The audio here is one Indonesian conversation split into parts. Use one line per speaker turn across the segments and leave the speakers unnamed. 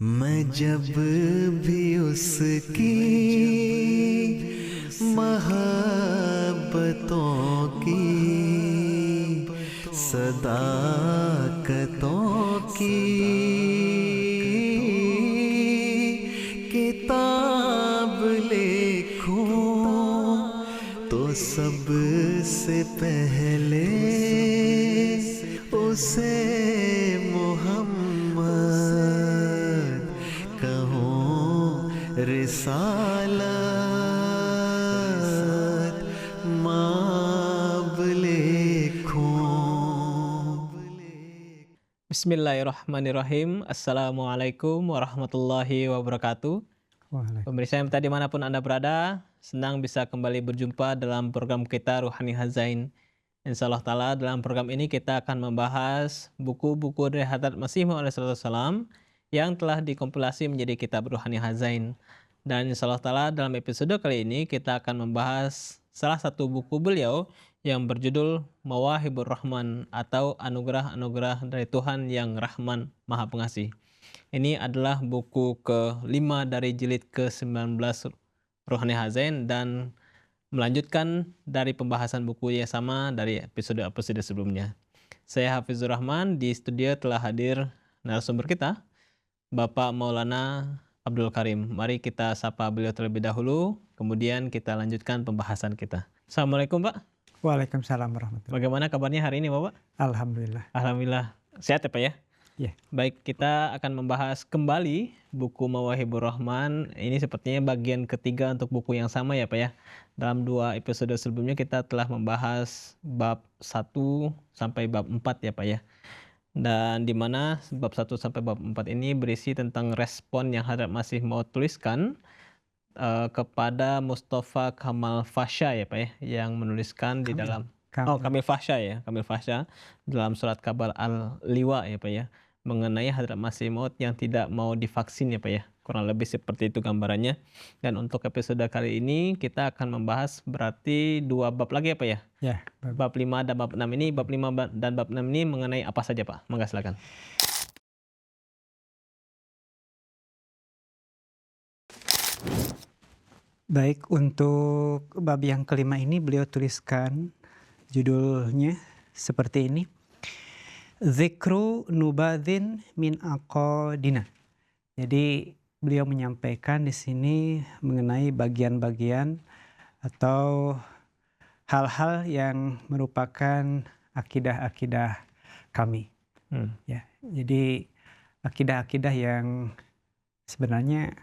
मैं जब भी उसकी मोहब्बतों की सदाकतों की किताब लिखूं तो सबसे पहले उसे मोहम्मद कहूं, रिसालत माब लिखूं।
Bismillahirrahmanirrahim. Assalamualaikum warahmatullahi wabarakatuh. Pemirsa yang tadi dimanapun Anda berada, senang bisa kembali berjumpa dalam program kita Ruhani Hazain. Insya Allah Ta'ala dalam program ini kita akan membahas buku-buku dari Hadrat Masih Maud alaihissalam yang telah dikompilasi menjadi kitab Ruhani Hazain. Dan Insya Allah Ta'ala dalam episode kali ini kita akan membahas salah satu buku beliau yang berjudul Mawahibur Rahman atau Anugerah-Anugerah dari Tuhan yang Rahman Maha Pengasih. Ini adalah buku ke-5 dari jilid ke-19 Ruhani Hazain dan melanjutkan dari pembahasan buku yang sama dari episode-episode sebelumnya. Saya Hafizur Rahman, di studio telah hadir narasumber kita, Bapak Maulana Abdul Karim. Mari kita sapa beliau terlebih dahulu, kemudian kita lanjutkan pembahasan kita. Assalamualaikum Pak.
Waalaikumsalam warahmatullahi.
Bagaimana kabarnya hari ini Bapak?
Alhamdulillah.
Alhamdulillah. Sehat ya Pak ya?
Ya.
Baik, kita akan membahas kembali buku Mawahibur Rahman. Ini sepertinya bagian ketiga untuk buku yang sama ya Pak ya. Dalam 2 episode sebelumnya kita telah membahas bab 1 sampai bab 4 ya Pak ya. Dan di mana bab 1 sampai bab 4 ini berisi tentang respon yang Hadrat Masih Maud tuliskan kepada Mustafa Kamal Fasha ya Pak ya, yang menuliskan di dalam Kamil Fasha ya, Kamil Fasha dalam surat Kabar Al-Liwa ya Pak ya, mengenai Hadrat Masih Maud yang tidak mau divaksin ya Pak ya. Kurang lebih seperti itu gambarannya. Dan untuk episode kali ini kita akan membahas berarti 2 bab lagi ya Pak ya.
Ya.
Bab 5 dan bab 6 ini, bab 5 dan bab 6 ini mengenai apa saja Pak? Mangga silakan.
Baik, untuk bab yang kelima ini beliau tuliskan judulnya seperti ini. Zikru nubadzin min aqadina. Jadi beliau menyampaikan di sini mengenai bagian-bagian atau hal-hal yang merupakan akidah-akidah kami. Ya, jadi akidah-akidah yang sebenarnya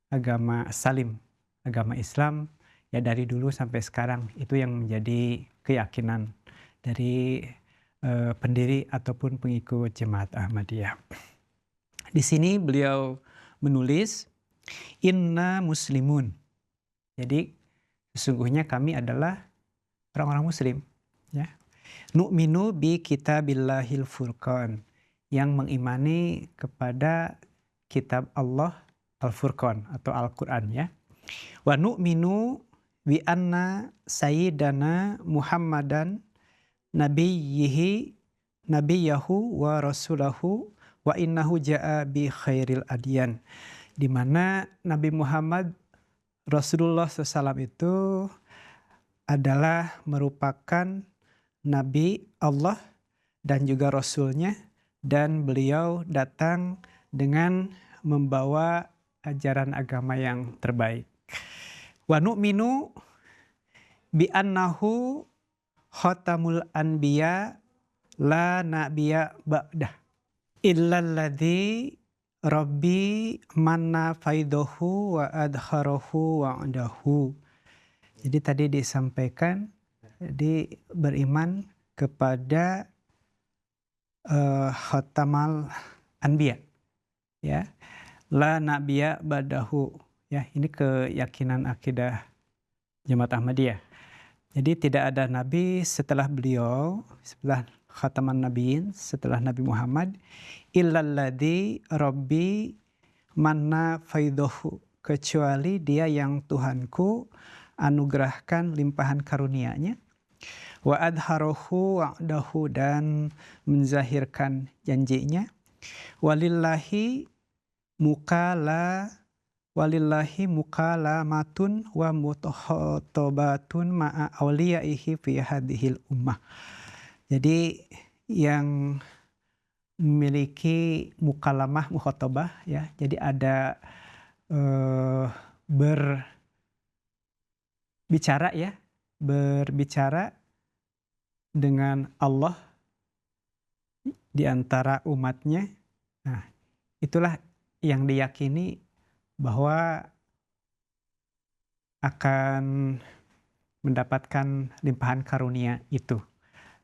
agama salim, agama Islam ya dari dulu sampai sekarang itu yang menjadi keyakinan dari pendiri ataupun pengikut Jemaat Ahmadiyah. Di sini beliau menulis inna muslimun. Jadi sesungguhnya kami adalah orang-orang muslim ya. Nu'minu bi kitabillahil furqan, yang mengimani kepada kitab Allah Al-Furqan atau Al-Qur'an ya. Wa nu'minu bi anna sayyidana Muhammadan nabiyahu wa rasulahu wa innahu ja'a bi khairil adyan. Di mana Nabi Muhammad Rasulullah SAW itu adalah merupakan Nabi Allah dan juga Rasulnya, dan beliau datang dengan membawa ajaran agama yang terbaik. Wa nu'minu bi annahu khatamul anbiya la nabiyya ba'dah illalladzi rabbi manna faidahu wa adharahu wa'dahu. Jadi tadi disampaikan beriman kepada khatamal anbiya ya, la nabiyya ba'dahu ya. Ini keyakinan akidah Jemaat Ahmadiyah. Jadi tidak ada nabi setelah beliau, setelah khataman nabiin, setelah Nabi Muhammad, illalladzi rabbi manna faidahu, kecuali dia yang Tuhanku anugerahkan limpahan karunia-Nya, wa adharahu wa'dahu, dan menzahirkan janjinya, walillahi mukala walillahi mukalamatun wa mutahatobatun ma'a awliyaihi fi hadhil ummah. Jadi yang memiliki mukalamah mukhatabah ya. Jadi ada berbicara ya, berbicara dengan Allah di antara umatnya. Nah, itulah yang diyakini bahwa akan mendapatkan limpahan karunia itu.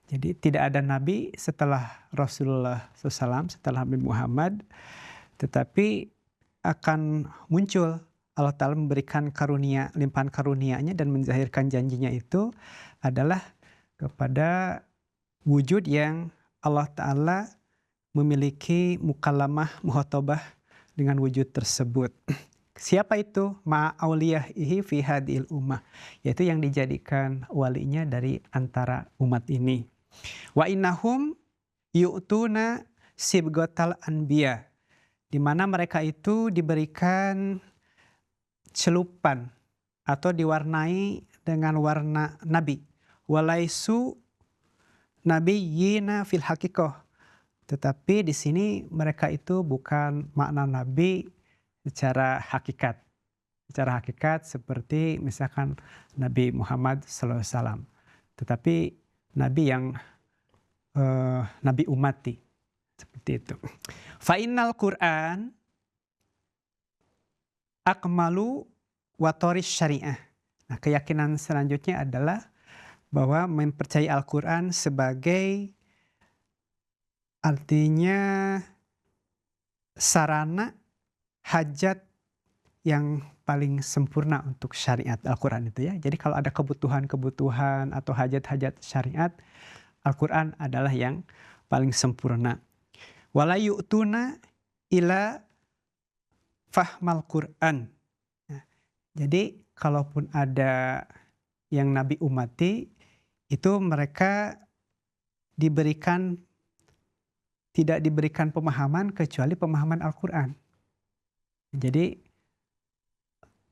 Jadi tidak ada nabi setelah Rasulullah SAW, setelah Nabi Muhammad, tetapi akan muncul Allah Ta'ala memberikan karunia, limpahan karunianya dan menzahirkan janjinya itu adalah kepada wujud yang Allah Ta'ala memiliki mukalamah, muhatabah dengan wujud tersebut. Siapa itu? Ma'auliyahi fi hadil ummah. Yaitu yang dijadikan walinya dari antara umat ini. Wa innahum yu'tuna sibgotal anbiya. Di mana mereka itu diberikan celupan atau diwarnai dengan warna nabi. Walaisu nabiyyina fil haqiqah. Tetapi di sini mereka itu bukan makna nabi secara hakikat. Secara hakikat seperti misalkan Nabi Muhammad SAW. Tetapi nabi yang nabi umati. Seperti itu. Fa'innal Qur'an akmalu watoris syariah. Nah, keyakinan selanjutnya adalah bahwa mempercayai Al-Quran sebagai artinya sarana hajat yang paling sempurna untuk syariat Al-Quran itu ya. Jadi kalau ada kebutuhan-kebutuhan atau hajat-hajat syariat, Al-Quran adalah yang paling sempurna. Wala yu'tuna ila fahmal Quran. Nah, jadi kalaupun ada yang Nabi umati, itu mereka tidak diberikan pemahaman kecuali pemahaman Al-Quran. Jadi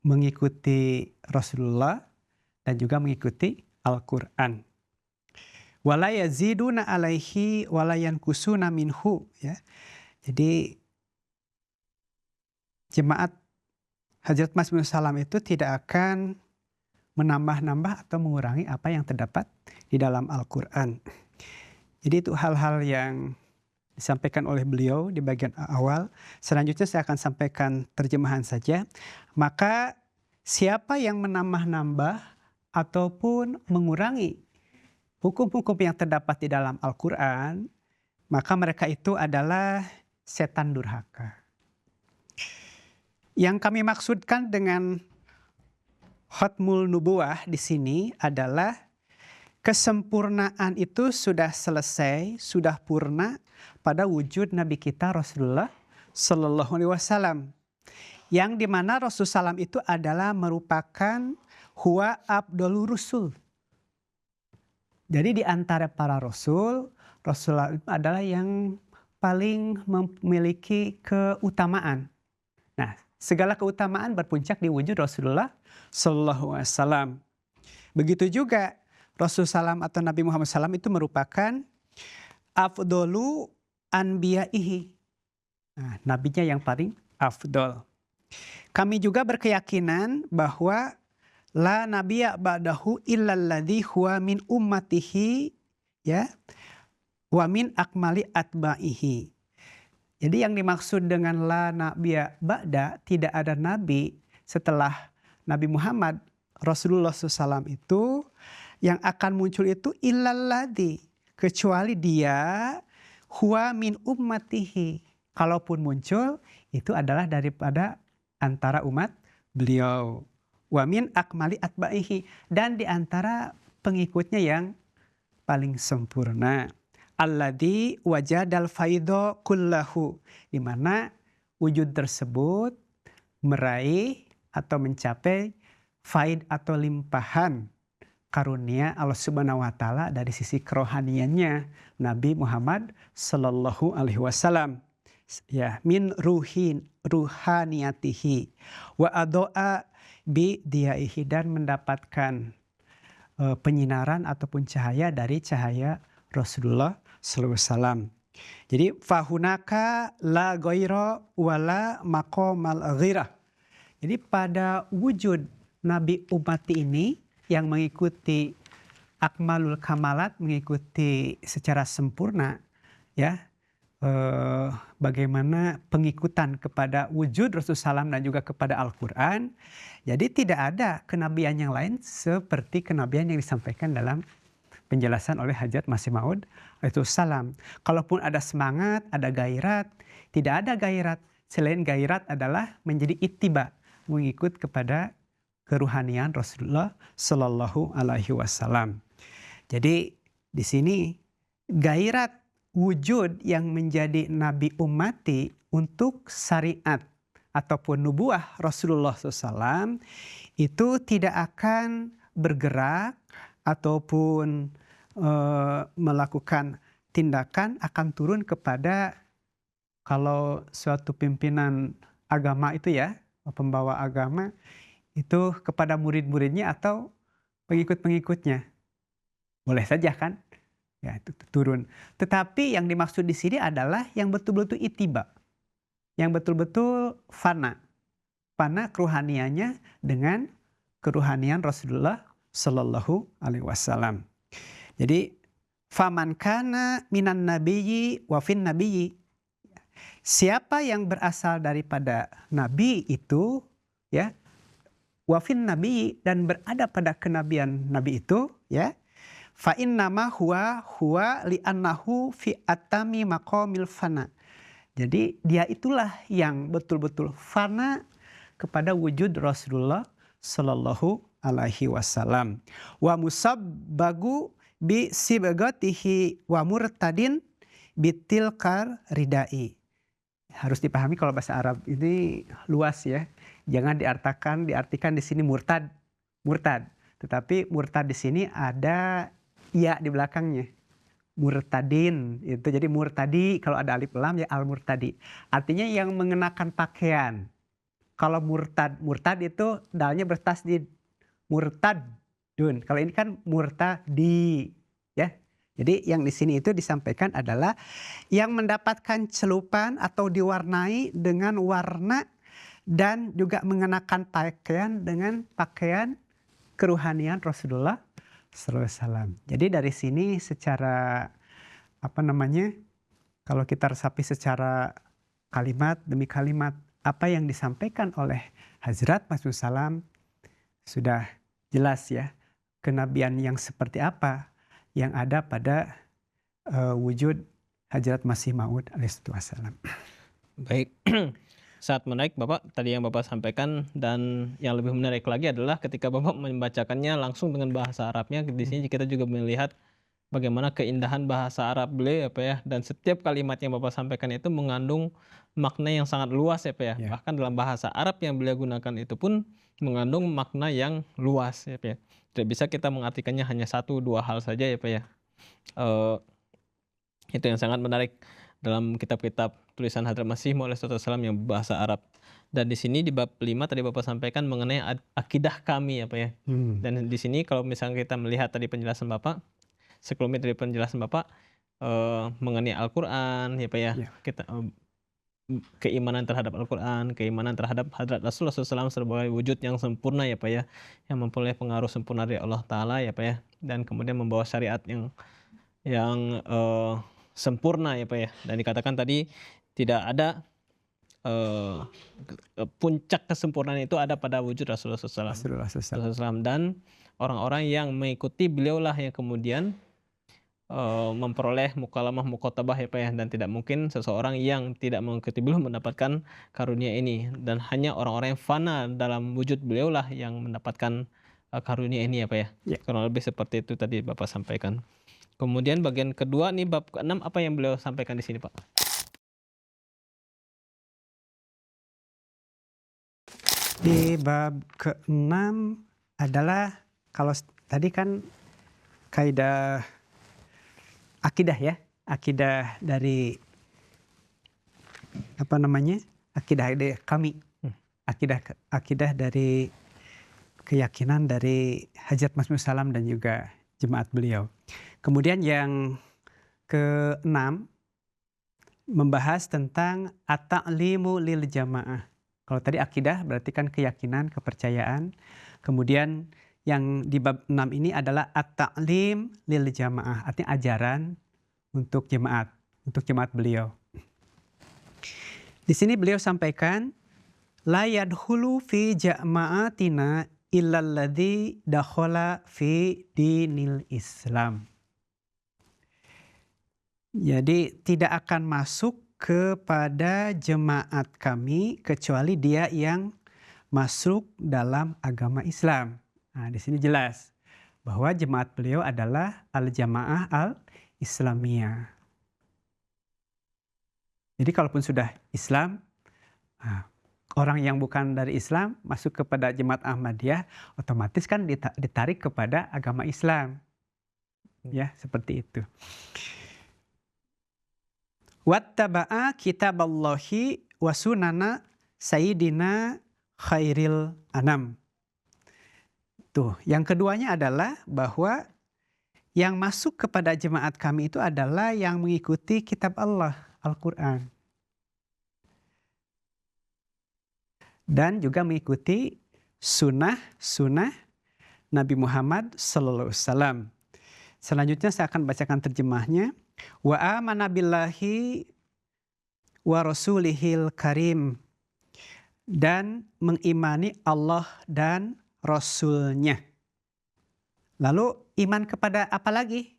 mengikuti Rasulullah dan juga mengikuti Al-Quran. Wala yaziduna alaihi wala yankusuna minhu ya. Jadi jemaat Hadrat Masih Maud Salam itu tidak akan menambah-nambah atau mengurangi apa yang terdapat di dalam Al-Quran. Jadi itu hal-hal yang disampaikan oleh beliau di bagian awal. Selanjutnya saya akan sampaikan terjemahan saja. Maka siapa yang menambah-nambah ataupun mengurangi hukum-hukum yang terdapat di dalam Al-Quran, maka mereka itu adalah setan durhaka. Yang kami maksudkan dengan Khatmul Nubuwah di sini adalah kesempurnaan itu sudah selesai, sudah purna pada wujud Nabi kita Rasulullah Sallallahu Alaihi Wasallam. Yang dimana Rasulullah SAW itu adalah merupakan huwa abdul rusul. Jadi di antara para rasul, Rasulullah adalah yang paling memiliki keutamaan. Nah, segala keutamaan berpuncak di wujud Rasulullah Sallallahu Alaihi Wasallam. Begitu juga Rasulullah SAW atau Nabi Muhammad SAW itu merupakan afdolu anbiyaihi. Nah, nabinya yang paling afdol. Kami juga berkeyakinan bahwa la nabiyya ba'dahu illalladzi huwa min ummatihi ya wa min akmali atba'ihi. Jadi yang dimaksud dengan la nabiyya ba'da, tidak ada nabi setelah Nabi Muhammad Rasulullah SAW itu yang akan muncul itu illalladzi, kecuali dia huwa min ummatihi. Kalaupun muncul itu adalah daripada antara umat beliau. Wa min akmali atba'ihi, dan di antara pengikutnya yang paling sempurna. Alladzi wajadal faidho kullahu, di mana wujud tersebut meraih atau mencapai faid atau limpahan karunia Allah Subhanahu wa taala dari sisi kerohaniannya Nabi Muhammad sallallahu alaihi wasallam. Ya, min ruhaniyatihi wa adoa bi diyaihi, dan mendapatkan penyinaran ataupun cahaya dari cahaya Rasulullah sallallahu alaihi wasallam. Jadi fahunaka la ghaira wala maqamal ghirah. Jadi pada wujud Nabi umati ini yang mengikuti akmalul kamalat, mengikuti secara sempurna, ya, bagaimana pengikutan kepada wujud Rasulullah SAW dan juga kepada Al-Quran. Jadi tidak ada kenabian yang lain seperti kenabian yang disampaikan dalam penjelasan oleh Hajat Masih Maud Salam. Kalaupun ada semangat, ada gairat, tidak ada gairat. Selain gairat adalah menjadi ittiba, mengikut kepada keruhanian Rasulullah Sallallahu Alaihi Wasallam. Jadi di sini gairat wujud yang menjadi nabi ummati untuk syariat ataupun nubuah Rasulullah SAW itu tidak akan bergerak ataupun melakukan tindakan, akan turun kepada, kalau suatu pimpinan agama itu ya, pembawa agama itu kepada murid-muridnya atau pengikut-pengikutnya. Boleh saja kan? Ya, itu turun. Tetapi yang dimaksud di sini adalah yang betul-betul ittiba. Yang betul-betul fana. Fana keruhaniannya dengan keruhanian Rasulullah Sallallahu Alaihi Wasallam. Jadi faman kana minan nabiyyi wa fin nabiyyi. Siapa yang berasal daripada nabi itu, ya, wa fin nabiyyi, dan berada pada kenabian nabi itu, ya, fa innama huwa li'annahu fi atami maqamil fana. Jadi dia itulah yang betul-betul fana kepada wujud Rasulullah Sallallahu Alaihi Wasallam. Wa musabbagu bi sibgatihi wa murtadin bitilkar ridai. Harus dipahami kalau bahasa Arab ini luas ya. Jangan diartikan di sini murtad. Tetapi murtad di sini ada ya di belakangnya. Murtadin itu, jadi murtadi kalau ada alif lam ya al-murtadi. Artinya yang mengenakan pakaian. Kalau murtad itu dalnya bertasdid. Murtadun. Kalau ini kan murtadi, ya. Jadi yang di sini itu disampaikan adalah yang mendapatkan celupan atau diwarnai dengan warna dan juga mengenakan pakaian dengan pakaian keruhanian Rasulullah sallallahu alaihi wasallam. Jadi dari sini secara kalau kita resapi secara kalimat demi kalimat apa yang disampaikan oleh Hazrat Masih Maud Salam sudah jelas ya, kenabian yang seperti apa yang ada pada wujud Hazrat Masih Maud alaihissalam.
Baik. Saat menarik Bapak tadi yang Bapak sampaikan, dan yang lebih menarik lagi adalah ketika Bapak membacakannya langsung dengan bahasa Arabnya. Di sini kita juga melihat bagaimana keindahan bahasa Arab beliau ya Pak ya, dan setiap kalimat yang Bapak sampaikan itu mengandung makna yang sangat luas ya Pak ya.
Ya.
Bahkan dalam bahasa Arab yang beliau gunakan itu pun mengandung makna yang luas ya Pak ya. Tidak bisa kita mengartikannya hanya satu dua hal saja ya Pak ya. Itu yang sangat menarik dalam kitab-kitab tulisan Hadrat Masih Maud SAW yang bahasa Arab. Dan di sini di bab 5 tadi Bapak sampaikan mengenai akidah kami ya Pak ya. Dan di sini kalau misalnya kita melihat tadi penjelasan Bapak, sekelumit dari penjelasan Bapak mengenai Al-Quran ya Pak ya. Kita keimanan terhadap Al-Quran, keimanan terhadap Hadrat Rasulullah SAW sebagai wujud yang sempurna ya Pak ya, yang mempunyai pengaruh sempurna dari Allah Ta'ala ya Pak ya, dan kemudian membawa syariat yang sempurna ya Pak ya. Dan dikatakan tadi tidak ada puncak kesempurnaan itu ada pada wujud Rasulullah SAW. Dan orang-orang yang mengikuti beliaulah yang kemudian memperoleh mukalamah mukotabah ya Pak ya. Dan tidak mungkin seseorang yang tidak mengikuti beliau mendapatkan karunia ini, dan hanya orang-orang yang fana dalam wujud beliaulah yang mendapatkan karunia ini ya Pak ya. Kurang lebih seperti itu tadi Bapak sampaikan. Kemudian bagian kedua nih bab ke-6, apa yang beliau sampaikan di sini Pak?
Di bab ke-6 adalah, kalau tadi kan kaidah akidah ya, akidah dari akidah kami, akidah dari keyakinan dari Hajat Masmur Salam dan juga jemaat beliau. Kemudian yang keenam, membahas tentang at-ta'limu lil jamaah. Kalau tadi akidah berarti kan keyakinan, kepercayaan. Kemudian yang di bab 6 ini adalah at-ta'lim lil jamaah, artinya ajaran untuk jemaat beliau. Di sini beliau sampaikan, la yadkhulu fi jama'atina illalladzi dakhala fi dinil Islam. Jadi tidak akan masuk kepada jemaat kami kecuali dia yang masuk dalam agama Islam. Nah, di sini jelas bahwa jemaat beliau adalah al-jamaah al-islamiyah. Jadi kalaupun sudah Islam, orang yang bukan dari Islam masuk kepada jemaat Ahmadiyah, otomatis kan ditarik kepada agama Islam. Ya, seperti itu. Wattaba'a kitaballahi wa sunana sayyidina khairil anam. Tuh, yang keduanya adalah bahwa yang masuk kepada jemaat kami itu adalah yang mengikuti kitab Allah, Al-Quran. Dan juga mengikuti sunnah Nabi Muhammad SAW. Selanjutnya saya akan bacakan terjemahnya. Wa amana billahi wa rasulihil karim. Dan mengimani Allah dan Rasulnya. Lalu iman kepada apa lagi?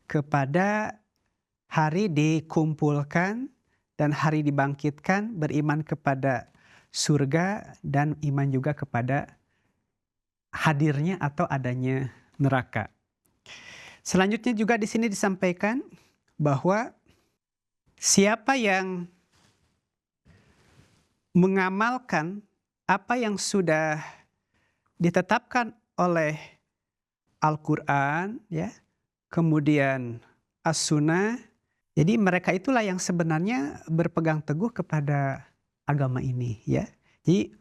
Kepada hari dikumpulkan dan hari dibangkitkan, beriman kepada surga dan iman juga kepada hadirnya atau adanya neraka. Selanjutnya juga di sini disampaikan bahwa siapa yang mengamalkan apa yang sudah ditetapkan oleh Al-Quran, ya, kemudian As-Sunnah, jadi mereka itulah yang sebenarnya berpegang teguh kepada agama ini, ya. Jadi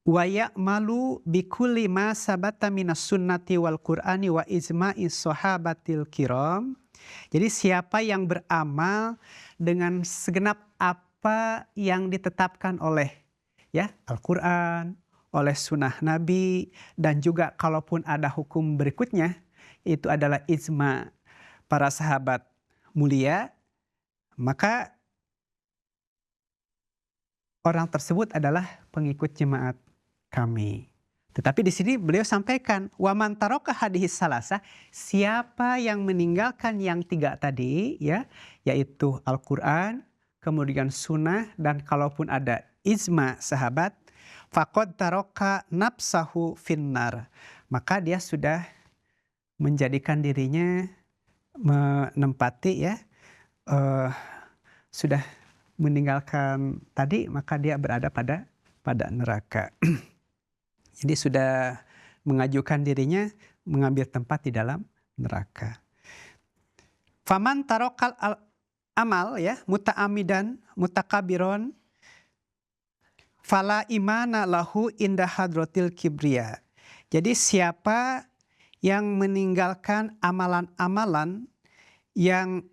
wa ya'malu bikulli ma sabata minas sunnati wal qur'ani wa ijma'i sahabatil kiram. Jadi siapa yang beramal dengan segenap apa yang ditetapkan oleh, ya, Al-Quran, oleh sunnah Nabi, dan juga kalaupun ada hukum berikutnya, itu adalah ijma para sahabat mulia, maka orang tersebut adalah pengikut jemaat kami. Tetapi di sini beliau sampaikan, wa man taraka hadhis salasa, siapa yang meninggalkan yang tiga tadi, ya, yaitu Al-Quran, kemudian sunnah, dan kalaupun ada ijma sahabat, faqad taraka nafsahu finnar, maka dia sudah menjadikan dirinya menempati, ya, sudah meninggalkan tadi, maka dia berada pada neraka. Jadi sudah mengajukan dirinya mengambil tempat di dalam neraka. Faman tarokal amal, ya, muta'amidan mutakabiron fala imana lahu inda hadrotil kibriya. Jadi siapa yang meninggalkan amalan-amalan yang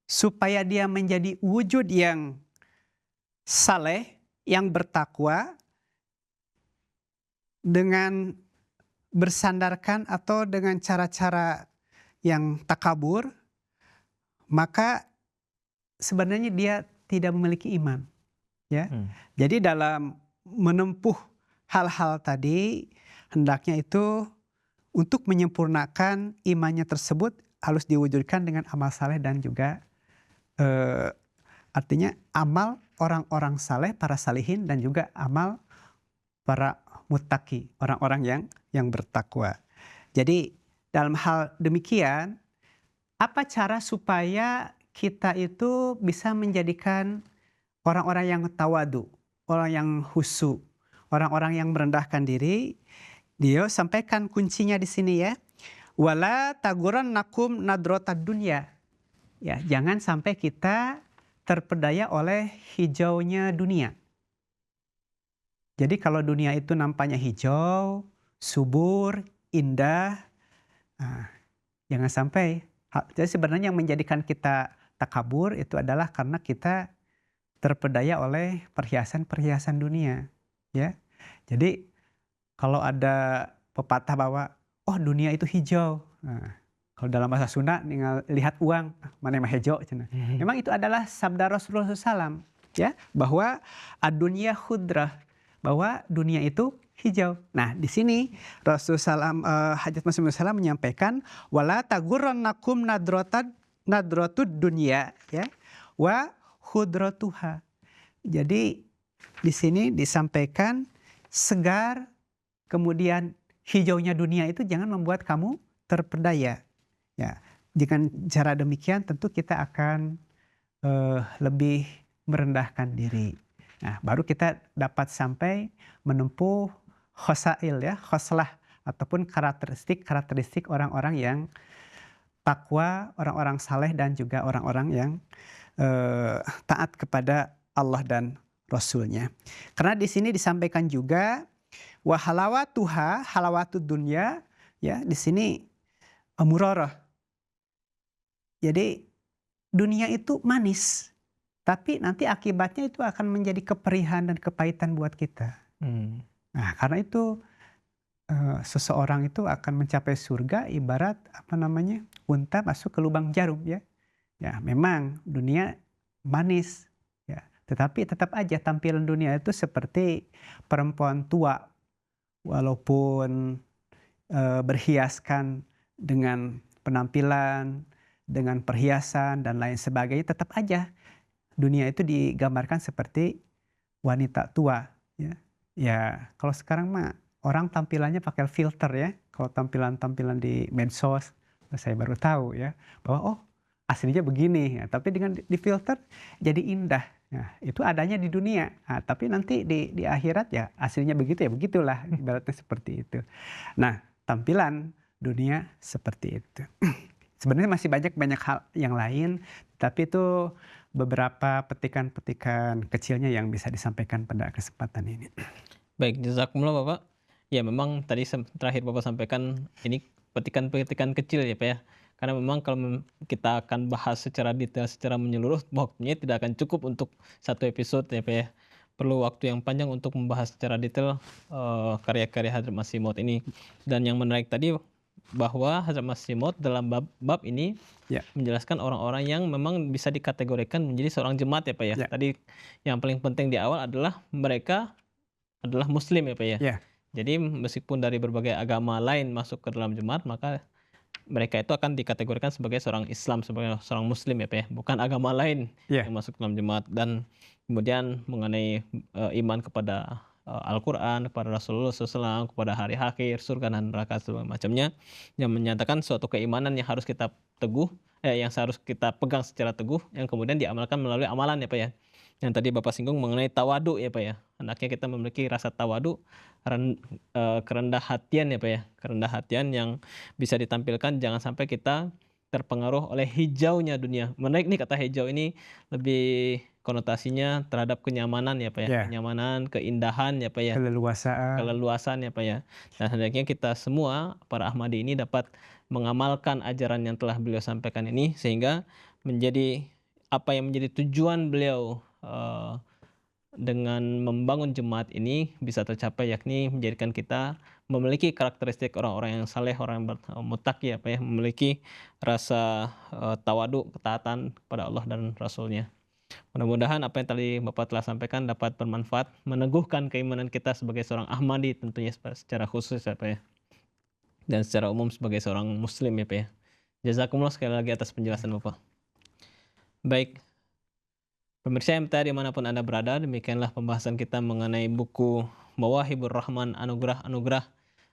supaya dia menjadi wujud yang saleh, yang bertakwa, dengan bersandarkan atau dengan cara-cara yang takabur, maka sebenarnya dia tidak memiliki iman, ya. Jadi dalam menempuh hal-hal tadi, hendaknya itu untuk menyempurnakan imannya tersebut harus diwujudkan dengan amal saleh dan juga artinya amal orang-orang saleh, para salihin, dan juga amal para muttaqi, orang-orang yang bertakwa. Jadi dalam hal demikian, apa cara supaya kita itu bisa menjadikan orang-orang yang tawadu, orang yang khusyuk, orang-orang yang merendahkan diri? Dia sampaikan kuncinya di sini, ya. Wala tagurannakum nadrotad dunya. Ya, jangan sampai kita terpedaya oleh hijaunya dunia. Jadi kalau dunia itu nampaknya hijau, subur, indah, nah, jangan sampai. Jadi sebenarnya yang menjadikan kita takabur itu adalah karena kita terpedaya oleh perhiasan-perhiasan dunia, ya. Jadi kalau ada pepatah bahwa oh dunia itu hijau. Nah, kalau dalam bahasa Sunda lihat uang, mana yang hijau cenah. Memang itu adalah sabda Rasulullah SAW, ya, bahwa ad-dunya khudrah, bahwa dunia itu hijau. Nah, di sini Rasulullah Hajat Masih SAW menyampaikan wala tagurrannakum nadratud dunya, ya, wa khudratuha. Jadi di sini disampaikan segar, kemudian hijaunya dunia itu jangan membuat kamu terpedaya. Ya, dengan cara demikian tentu kita akan lebih merendahkan diri. Nah, baru kita dapat sampai menempuh khosail, ya, khoslah ataupun karakteristik orang-orang yang takwa, orang-orang saleh dan juga orang-orang yang taat kepada Allah dan Rasulnya. Karena di sini disampaikan juga wa halawatuha, halawatud dunya, ya, di sini murarah. Jadi dunia itu manis, tapi nanti akibatnya itu akan menjadi keperihan dan kepahitan buat kita. Nah, karena itu seseorang itu akan mencapai surga ibarat unta masuk ke lubang jarum, ya. Ya, memang dunia manis, ya, tetapi tetap aja tampilan dunia itu seperti perempuan tua, walaupun berhiaskan dengan penampilan, dengan perhiasan dan lain sebagainya, tetap aja dunia itu digambarkan seperti wanita tua, ya. Ya, kalau sekarang mah orang tampilannya pakai filter, ya. Kalau tampilan-tampilan di medsos, saya baru tahu, ya, bahwa oh aslinya begini, ya, tapi dengan di filter jadi indah. Nah, itu adanya di dunia. Nah, tapi nanti di akhirat ya aslinya begitu, ya begitulah, ibaratnya seperti itu. Nah, tampilan dunia seperti itu. Sebenarnya masih banyak hal yang lain, tapi itu beberapa petikan-petikan kecilnya yang bisa disampaikan pada kesempatan ini.
Baik, jazakumullah Bapak. Ya memang tadi terakhir Bapak sampaikan ini petikan-petikan kecil, ya Pak, ya. Karena memang kalau kita akan bahas secara detail, secara menyeluruh, waktunya tidak akan cukup untuk satu episode, ya Pak, ya. Perlu waktu yang panjang untuk membahas secara detail karya-karya Hadrat Masih Maud ini. Dan yang menarik tadi bahwa Hadrat Masih Maud dalam bab ini,
Ya.
menjelaskan orang-orang yang memang bisa dikategorikan menjadi seorang jemaat, ya Pak, ya.
Ya.
Tadi yang paling penting di awal adalah mereka adalah muslim, ya Pak, ya.
Ya.
Jadi meskipun dari berbagai agama lain masuk ke dalam jemaat, maka mereka itu akan dikategorikan sebagai seorang Islam, sebagai seorang muslim, ya Pak, ya. Bukan agama lain
Ya.
yang masuk dalam jemaat. Dan kemudian mengenai iman kepada Al-Quran, kepada Rasulullah SAW, kepada hari akhir, surga dan neraka, segala macamnya, yang menyatakan suatu keimanan yang harus kita yang harus kita pegang secara teguh, yang kemudian diamalkan melalui amalan, ya Pak, ya. Yang tadi Bapak singgung mengenai tawadu, ya Pak, ya. Hendaknya kita memiliki rasa tawadu, kerendah hatian, ya Pak, ya. Kerendah hatian yang bisa ditampilkan, jangan sampai kita terpengaruh oleh hijaunya dunia. Menarik nih kata hijau ini, lebih konotasinya terhadap kenyamanan, ya Pak, ya.
Ya.
Kenyamanan, keindahan, ya Pak, ya. Keleluasan, ya Pak, ya. Dan hendaknya kita semua para Ahmadi ini dapat mengamalkan ajaran yang telah beliau sampaikan ini, sehingga menjadi apa yang menjadi tujuan beliau dengan membangun jemaat ini bisa tercapai, yakni menjadikan kita memiliki karakteristik orang-orang yang saleh, orang yang muttaqi, ya Pak, ya, memiliki rasa tawadu, ketaatan kepada Allah dan Rasulnya. Mudah-mudahan apa yang tadi Bapak telah sampaikan dapat bermanfaat, meneguhkan keimanan kita sebagai seorang Ahmadi tentunya secara khusus, ya Pak, ya. Dan secara umum sebagai seorang muslim, ya Pak, ya. Jazakumullah sekali lagi atas penjelasan Bapak. Baik, pemirsa MTA dimanapun Anda berada, demikianlah pembahasan kita mengenai buku Mawahibur Rahman, anugerah-anugerah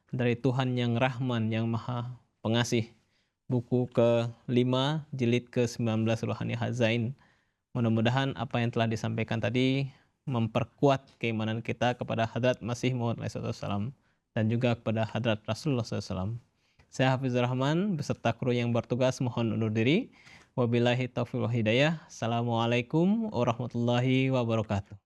dari Tuhan yang Rahman, yang Maha Pengasih. Buku ke-5, jilid ke-19 Ruhani Hazain. Mudah-mudahan apa yang telah disampaikan tadi memperkuat keimanan kita kepada Hadrat Masih Maud SAW dan juga kepada Hadrat Rasulullah SAW. Saya Hafizur Rahman beserta kru yang bertugas mohon undur diri. Wabillahi taufiq wal hidayah. Assalamualaikum warahmatullahi wabarakatuh.